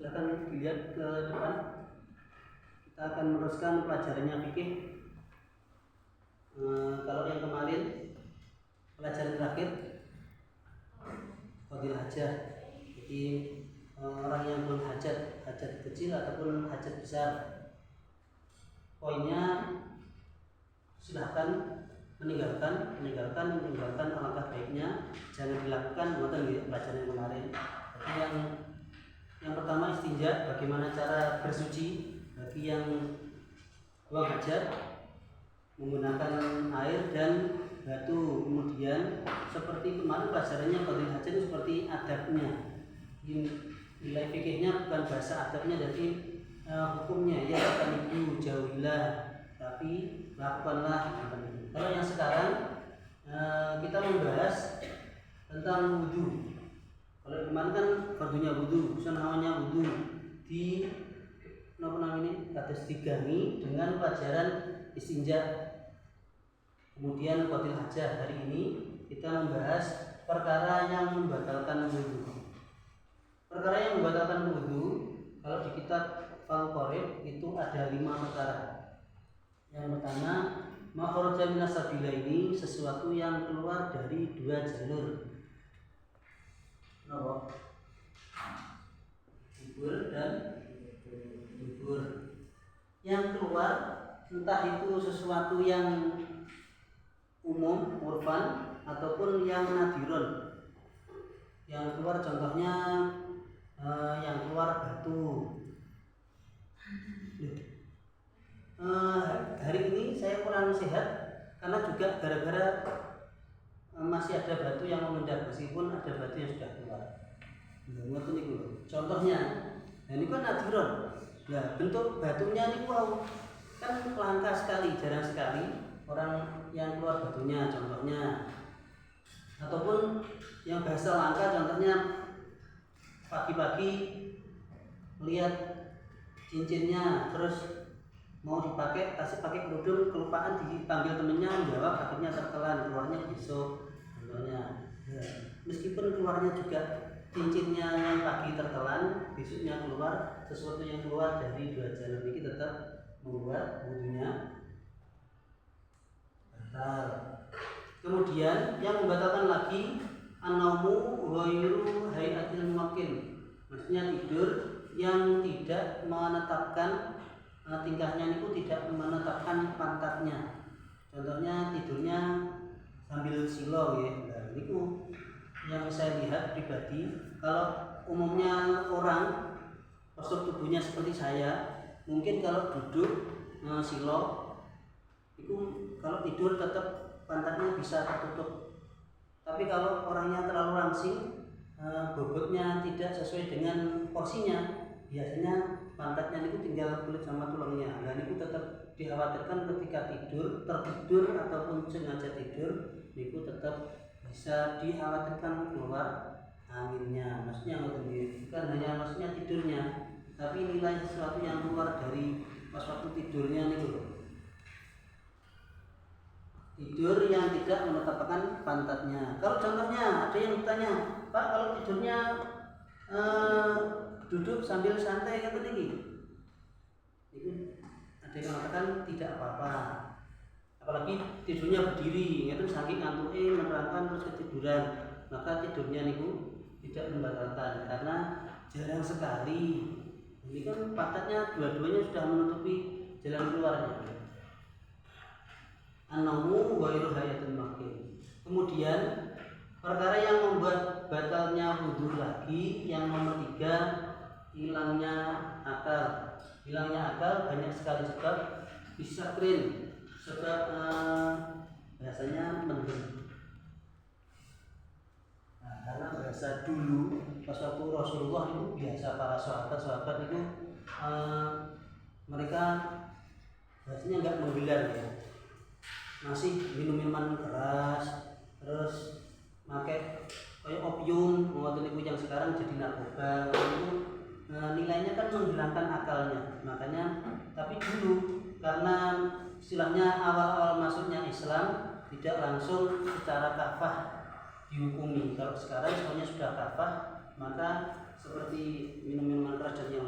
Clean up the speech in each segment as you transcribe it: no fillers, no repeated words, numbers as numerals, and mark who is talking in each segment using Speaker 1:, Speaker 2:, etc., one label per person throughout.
Speaker 1: Silakan dilihat ke depan. Kita akan meneruskan pelajarannya fikih. Kalau yang kemarin pelajaran terakhir fadil hajat, jadi orang yang berhajat, hajat kecil ataupun hajat besar, poinnya silahkan meninggalkan alangkah baiknya jangan dilakukan. Bukan di pelajaran yang kemarin. Tapi yang pertama istinja, bagaimana cara bersuci bagi yang buang hajat menggunakan air dan batu. Kemudian seperti kemarin pelajarannya fadil hajat itu seperti adabnya, nilai fikihnya bukan bahasa adabnya, jadi hukumnya ya akan ibu jauhilah tapi lakukanlah. Kalau yang sekarang kita membahas tentang wudhu. Kalau kemarin kan fardunya wudhu, namanya wudhu di kados digani dengan pelajaran istinja. Kemudian fadil hajah, hari ini kita membahas perkara yang membatalkan wudhu. Perkara yang membatalkan wudhu kalau di kitab Al-Qorib itu ada 5 perkara. Yang pertama, ma kharaja minas sabilaini, sesuatu yang keluar dari 2 jalur. Dubur dan dubur. Yang keluar entah itu sesuatu yang umum, urfan, ataupun yang nadirun. Yang keluar contohnya yang keluar batu. Hari ini saya kurang sehat karena juga gara-gara masih ada batu yang mengendap, meskipun ada batu yang sudah keluar. Contohnya, ini kan nadiron. Ya, bentuk batunya ini kan langka sekali, jarang sekali orang yang keluar batunya. Contohnya, ataupun yang bahasa langka, contohnya pagi-pagi melihat cincinnya, terus mau dipakai, kasih pakai kerudung, kelupaan dipanggil temennya, menjawab, akhirnya tertelan, keluarnya besok. Contohnya, ya, meskipun keluarnya juga cincinnya yang pagi tertelan, besoknya keluar, sesuatu yang keluar dari 2 jalur ini tetap membuat wudhunya batal. Kemudian yang membatalkan lagi an-naumu ghairu hayatil muwakkil, maksudnya tidur yang tidak menetapkan tingkahnya itu, tidak menetapkan pantatnya. Contohnya tidurnya sambil silo ya. Nah, itu yang saya lihat pribadi. Kalau umumnya orang postur tubuhnya seperti saya, mungkin kalau duduk silo itu kalau tidur tetap pantatnya bisa tertutup. Tapi kalau orangnya terlalu langsing, bobotnya tidak sesuai dengan porsinya, biasanya pantatnya itu tinggal kulit sama tulangnya. Dan itu tetap dikhawatirkan ketika tertidur ataupun sengaja tidur, itu tetap bisa dikhawatirkan keluar anginnya. Maksudnya bukan hanya maksudnya tidurnya, tapi nilai sesuatu yang keluar dari pas waktu tidurnya itu. Tidur yang tidak menetapkan pantatnya. Kalau contohnya ada yang bertanya, Pak, kalau tidurnya duduk sambil santai kan begini, itu ada yang mengatakan tidak apa-apa. Apalagi tidurnya berdiri, itu saking ngantuknya menerangkan terus ketiduran, maka tidurnya niku tidak membatalkan karena jarang sekali. Ini kan pantatnya dua-duanya sudah menutupi jalan keluarnya. An-naumu ghairu hayatil muwakkil. Kemudian perkara yang membuat batalnya wudhu lagi, yang nomor 3, hilangnya akal. Hilangnya akal banyak sekali sebab. Bisa sebab bahasanya mendem. Nah, karena bahasa dulu pas waktu Rasulullah itu biasa para sahabat itu mereka bahasanya nggak menggelar ya, masih minum minuman keras, terus pakai kayak opium, itu yang sekarang jadi narkoba. Itu nilainya kan menghilangkan akalnya. Makanya tapi dulu karena istilahnya awal-awal masuknya Islam tidak langsung secara kafah dihukumi. Kalau sekarang semuanya sudah kafah, maka seperti minum minuman keras dan yang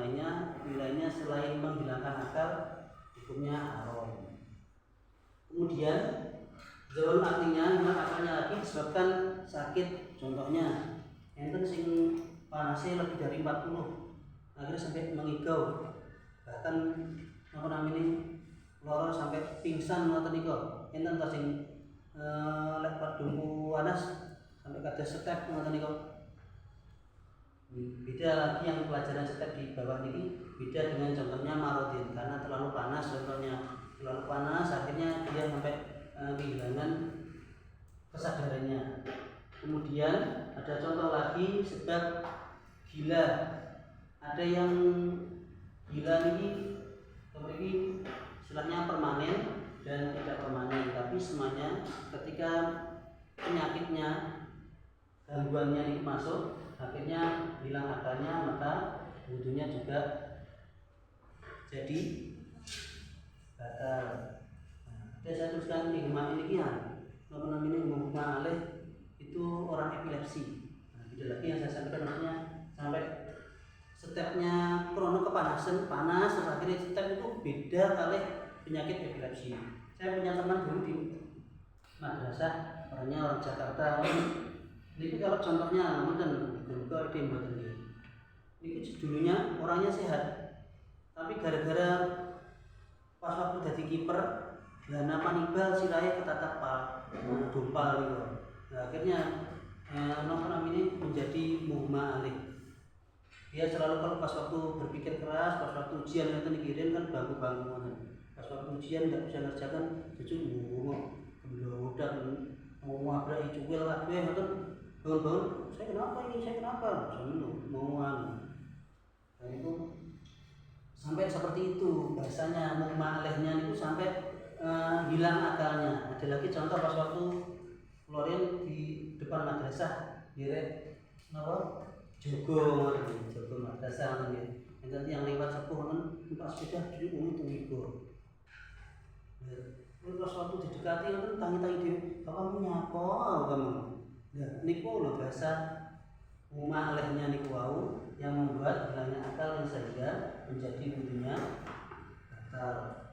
Speaker 1: Zawal artinya hilang akalnya lagi disebabkan sakit. Contohnya enten sing panasnya lebih dari 40 akhirnya sampai mengigau, bahkan apa namanya loro sampai pingsan ngoten niku. Enten ta sing lek padunku panas sampai kados step ngoten niku. Beda lagi yang pelajaran step di bawah ini, beda dengan contohnya marodin, karena terlalu panas. Contohnya terlalu panas akhirnya dia sampai kehilangan kesadarannya. Kemudian ada contoh lagi sebab gila. Ada yang gila ini istilahnya permanen dan tidak permanen, tapi semuanya ketika penyakitnya, gangguannya ini masuk, akhirnya hilang akalnya, maka wudhunya juga jadi batal. Saya tuliskan hikmah ini kian, apa namanya muhma alih itu orang epilepsi. Beda lagi yang saya sampaikan, maksudnya sampai stepnya krono kepanasan, panas, terus akhirnya step itu beda kali penyakit epilepsi. Saya punya teman dulu di madrasah, orangnya orang Jakarta. Ini kalau contohnya mungkin juga ada yang buat ini dulunya orangnya sehat, tapi gara-gara pas waktu jadi kiper Lana panibal siraya ketatak dompal gitu. Nah, akhirnya ini menjadi muhma alih. Dia selalu kalau pas waktu berpikir keras, pas waktu ujian itu dikirim kan bangku-bangku. Pas waktu ujian nggak bisa ngerjakan, jujur udah mau ngabrak cuwil lah, bangun-bangun, saya kenapa? Saya mau dan itu sampai seperti itu bahasanya muhma alihnya itu sampai hilang akalnya. Ada lagi contoh pas waktu Florin di depan madrasah, direk apa? Jogo madrasah nanti yang lewat sepuh kan numpak sepeda jadi itu ngibur. Terus waktu didekati kan tangi-tangi dia, kamu nyapa kamu? Ya, niku lho bahasa muhma alihnya niku wau yang membuat hilangnya akal yang sehingga menjadi wudhunya batal.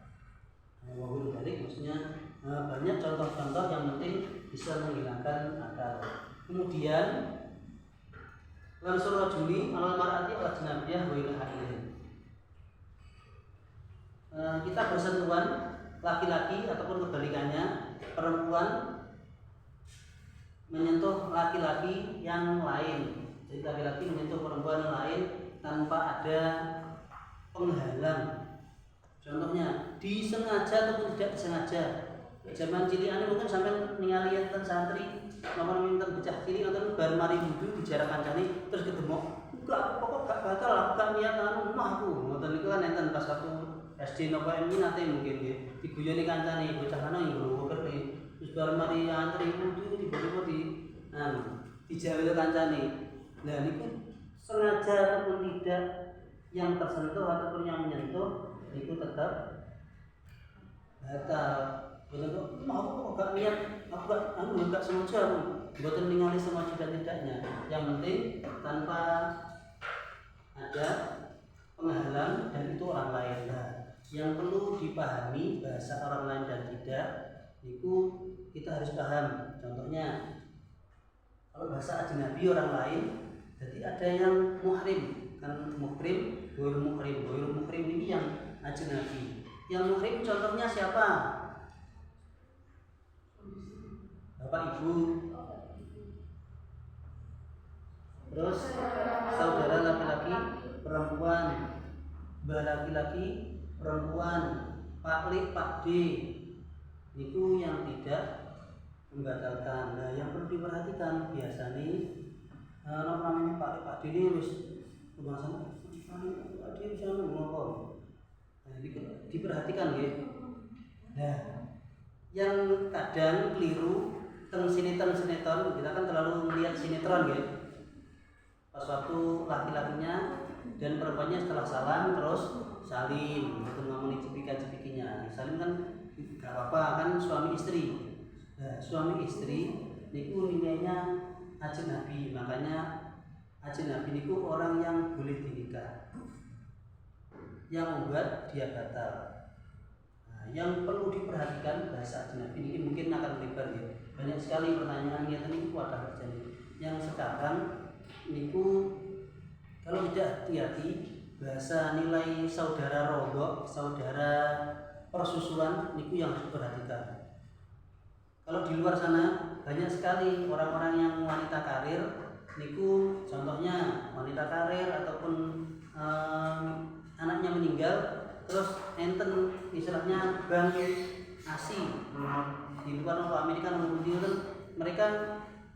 Speaker 1: Wahul balik maksudnya banyak contoh-contoh yang penting bisa menghilangkan akal. Kemudian langsung rajuli alal mar'ati al ajnabiyah wa ila akhirih. Kita bersentuhan laki-laki ataupun kebalikannya, perempuan menyentuh laki-laki yang lain. Jadi laki-laki menyentuh perempuan yang lain tanpa ada penghalang. Contohnya disengaja ataupun tidak disengaja. Zaman cilian mungkin sampai ningali enten santri nomor minta becah cilik enten bar mari wudu di jarak kancane terus ketemu. Enggak, pokok gak batal, aku gak niat anu mah aku. Ngoten niku kan enten pas waktu SD napa MI nate mungkin nggih. Diguyoni kancane bocah ana yang nggowo kerti. Terus bar mari antri wudu tiba-tiba dijawil kancane. Lah niku sengaja ataupun tidak, yang tersentuh ataupun yang menyentuh itu tetap batal. Betul, aku gak niat, aku gak sengaja, buatan ningali sengaja dan tidaknya. Yang penting tanpa ada penghalang dan itu orang lain. Nah, yang perlu dipahami bahasa orang lain dan tidak, itu kita harus paham. Contohnya, kalau bahasa ajnabi orang lain, jadi ada yang muhrim, kan muhrim, goir muhrim ini yang ajnabi. Yang muhrim contohnya siapa? Bapak ibu, terus saudara laki-laki perempuan, mbah laki-laki perempuan, pak li pak d, itu yang tidak membatalkan. Nah, yang perlu diperhatikan biasanya namanya pak li pak d ini harus pembahasan pak d bisa ngomong. Nah, ini diperhatikan ya. Nah, yang kadang keliru teng sinetron, kita kan terlalu melihat sinetron ya. Pas waktu laki-lakinya dan perempuannya setelah salam terus salim, itu ngomongin cepikan-cepikinya. Salim kan gak apa-apa kan suami istri. Nah, suami istri niku nilainya ajnabi, makanya ajnabi niku orang yang boleh dinikah, yang membuat dia batal. Nah, yang perlu diperhatikan bahasa ajnabi ini mungkin akan lebar ya. Banyak sekali pertanyaan yang ini wadah kerja ini. Yang sekarang niku kalau tidak hati-hati bahasa nilai saudara rodok, saudara persusuan niku yang harus diperhatikan. Kalau di luar sana banyak sekali orang-orang yang wanita karir niku, contohnya wanita karir ataupun anaknya meninggal terus enten istilahnya bank ASI di luar atau Amerika itu mereka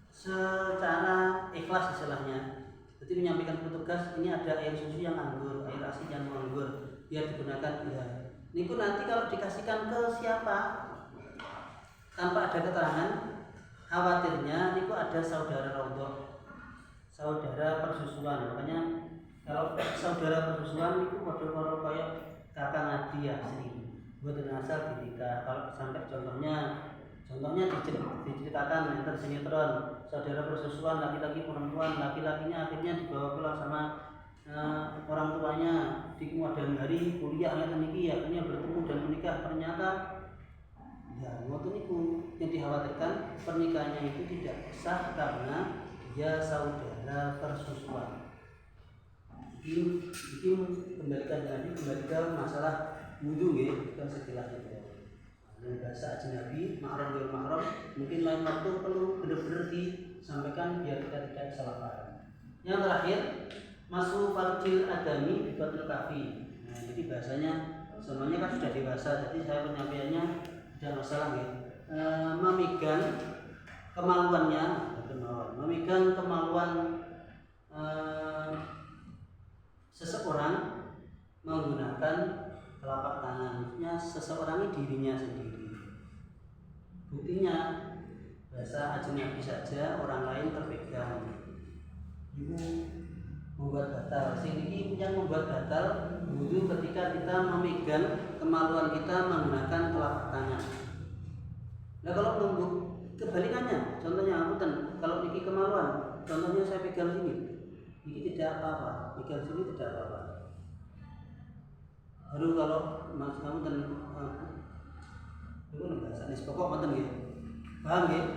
Speaker 1: secara ikhlas istilahnya, jadi menyampaikan petugas ini ada air susu yang anggur, air ASI yang anggur, biar digunakan ya. Niku nanti kalau dikasihkan ke siapa tanpa ada keterangan, khawatirnya niku ada saudara rodok, saudara persusuan. Makanya kalau saudara persusuan itu model kayak kakak ngadi asli buat asal dinikah. Kalau sampai contohnya diceritakan enter sinetron saudara persusuan laki-laki perempuan, laki-lakinya akhirnya dibawa pulang sama orang tuanya di kemudian hari kuliah akhirnya bertemu dan menikah. Ternyata ya waktu itu yang dikhawatirkan pernikahannya itu tidak sah karena dia saudara persusuan. Ini kembali ke masalah wudhu ya, bukan sekilas itu. Dan bahasa ajnabi, mahram dan mahram mungkin lain waktu perlu benar-benar disampaikan biar kita tidak salah paham. Yang terakhir, masuk farjil adami bibatul kafi. Nah, jadi bahasanya semuanya kan sudah dewasa, jadi saya penyampaiannya tidak masalah ya. Memegang kemaluannya, memegang kemaluan seseorang menggunakan telapak tangannya seseorang ini dirinya sendiri. Buktinya bahasa ajnabi saja orang lain terpegang itu membuat batal. Ini yang membuat batal wudhu ketika kita memegang kemaluan kita menggunakan telapak tangan. Nah kalau nunggu kebalikannya, contohnya kalau ini kemaluan, contohnya saya pegang sini, ini tidak apa-apa, pegang sini tidak apa-apa. Baru kalau mas kamu itu bahasa ini pokok manten gitu, paham gitu,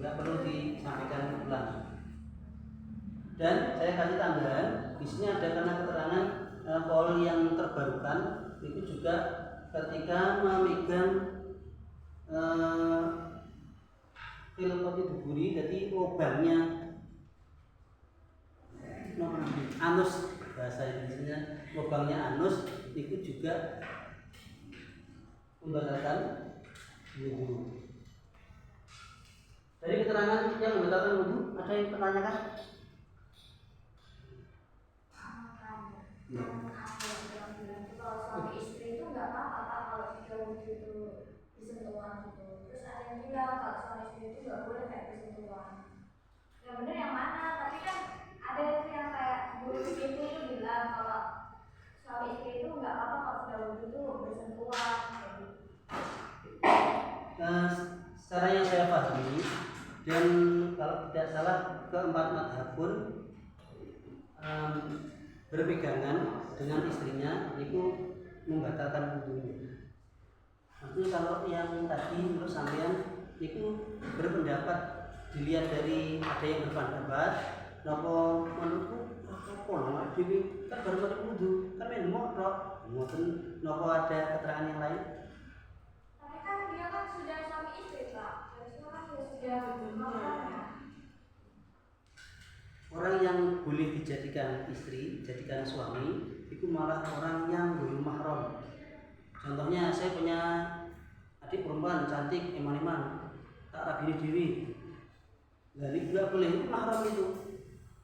Speaker 1: nggak perlu disampaikan ulang. Dan saya kasih tambahan, di sini ada karena keterangan poli yang terbarukan itu juga ketika memegang filopati duburi, jadi lubangnya anus, bahasa Indonesia lubangnya anus itu juga membatalkan wudhu. Dari keterangan yang membatalkan wudhu ada yang pertanyakan?
Speaker 2: Kalau suami istri itu nggak apa-apa kalau tiga wudhu itu bersentuhan gitu. Terus ada yang bilang kalau suami istri itu nggak boleh kayak bersentuhan. Yang benar yang mana? Tapi kan ada itu yang kayak guru itu bilang kalau suami istri itu nggak apa-apa kalau sudah wudhu itu bersentuhan.
Speaker 1: Secara yang saya pahami dan kalau tidak salah keempat madhab pun berpegangan dengan istrinya itu membatalkan wudhunya. Maksudnya kalau yang tadi menurut sampean itu berpendapat dilihat dari ada yang berpendapat nopo menurutku apa dewi kan baru ada wudhu kan main motor ngoten nopo ada keterangan yang lain.
Speaker 2: Tapi kan dia kan sudah suami istri Pak, sekarang dia sudah berumah.
Speaker 1: Orang yang boleh dijadikan istri, jadikan suami, itu malah orang yang belum mahram. Contohnya saya punya adik perempuan cantik, eman-eman, tak rabini dewi. Nah ini tidak boleh, itu mahram itu.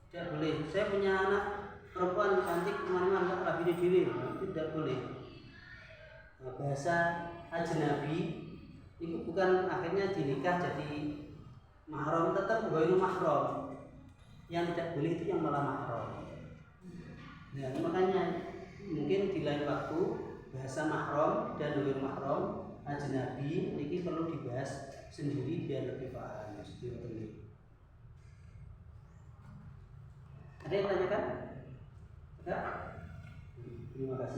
Speaker 1: Tidak boleh. Saya punya anak perempuan cantik, eman-eman, tak rabini dewi. Itu tidak boleh. Nah, bahasa ajnabi itu bukan akhirnya dinikah jadi mahram, tetap ghairu mahram. Yang tidak boleh itu yang malah mahram. Nah, makanya mungkin di lain waktu bahasa mahram dan ghairu mahram ajnabi ini perlu dibahas sendiri biar lebih paham. Ada yang tanyakan? Enggak? Terima kasih.